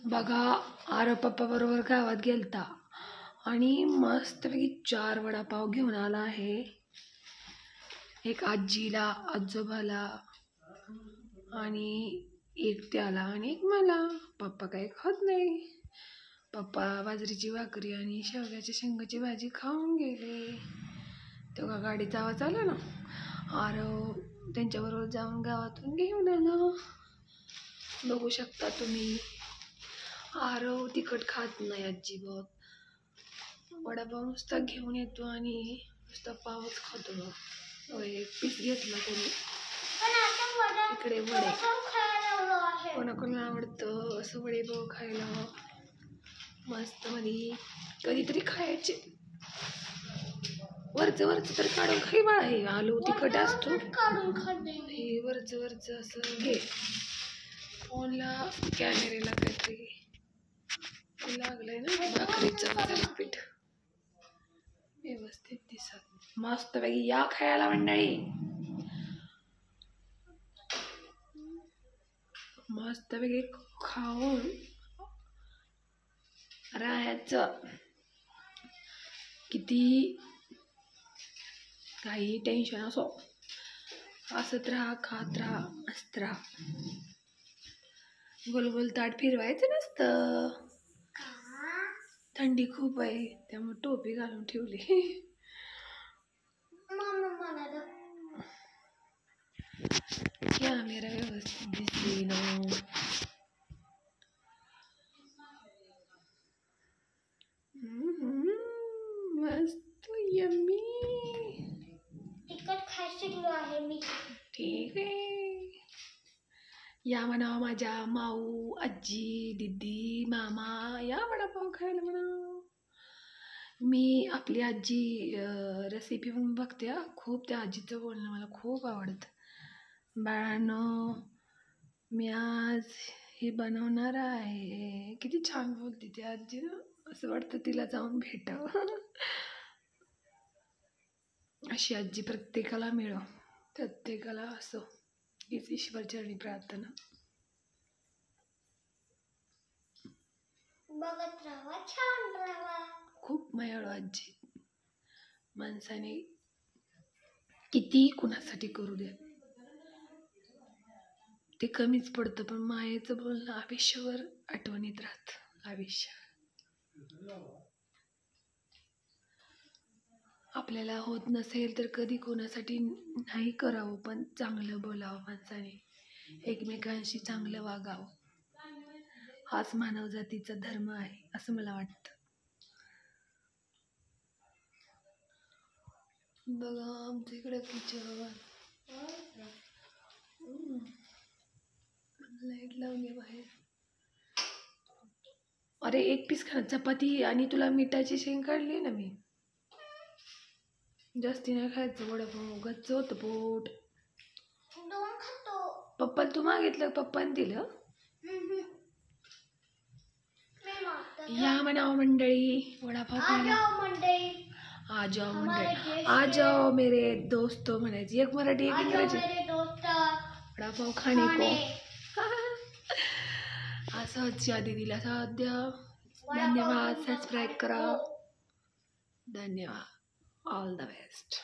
बघा, आरव पप्पा बरोबर गावात गेलता आणि मस्तपैकी 4 वडापाव घेऊन आला आहे. एक आजीला, आजोबाला आणि एक त्याला आणि एक मला. पप्पा काही खात नाही. पप्पा बाजरीची भाकरी आणि शेवग्याच्या शेंगाची भाजी खाऊन गेले. तेव्हा गाडीचा आवाज आला ना, आरव त्यांच्याबरोबर जाऊन गावातून घेऊन आला. बघू शकता तुम्ही. आरव तिखट खात नाही अजिबात. वडापाव नुसता घेऊन येतो आणि नुसता पावच खातो. एक पीस घेतला कोणी. इकडे वडे, कोणाकोणाला आवडतं असं वडेपाव खायला. मस्त मध्ये कधीतरी खायचे. वरचं तर काढून खाई बाळा. हे आलू तिखट असतो, हे वरचं असं घे. फोनला कॅमेऱ्याला काहीतरी लागलंय ना, भाकरीचं वगैरे पीठ व्यवस्थित दिसत. मस्त पैकी या खायला मंडळी. मस्त पैकी खाऊन राहायचं. किती काही टेन्शन असो, हसत राहा, खात राहा, मस्त राहा. गोल ताट फिरवायचं नसतं. थंडी खूप आहे त्यामुळे टोपी घालून ठेवली. कॅमेरा व्यवस्थित दिसली ना. मस्त यम्मी. तिखट खायला शिकलो आहे मी. ठीक आहे. या म्हणा माझ्या माऊ, आजी, दीदी, मामा, या वडापाव खायला म्हणा. मी आपली आजी रेसिपी पण बघते. खूप त्या आजीचं बोलणं मला खूप आवडतं. बाळांनो, मी आज हे बनवणार आहे. किती छान बोलते ती आजी ना. असं वाटतं तिला जाऊन भेटावं. अशी आजी प्रत्येकाला मिळो, प्रत्येकाला असो, हीच ईश्वरचरणी प्रार्थना. बघत राहा, छान राहा. खूप मायाळू आजी. माणसाने किती कुणासाठी करू द्या ते कमीच पडतं, पण मायेचं बोलणं आयुष्यभर आठवणीत राहतं. आयुष्य आपल्याला होत नसेल तर कधी कोणासाठी नाही करावं, पण चांगलं बोलावं माणसाने, एकमेकांशी चांगलं वागावं. हाच मानव जातीचा धर्म आहे असं मला वाटतं. बघा आमच्या इकडे किचन. लाईट लावली बाहेर. अरे एक पीस खा चपाती आणि तुला मिठाची शेंग काढली ना मी. जास्ती नाही खायचं वडापाव, गच्च होतं पोट. पप्पाला तू मागितलं, पप्पाने दिलं. या म्हणावं मंडळी वडापाव खायला. आ जाओ मंडळी, आ जाओ मेरे दोस्तों म्हणायची. एक मराठी एक इंग्रजी. वडापाव खाणे को. असं दीदीला साथ द्या. धन्यवाद. सबस्क्राईब करा. धन्यवाद. All the best.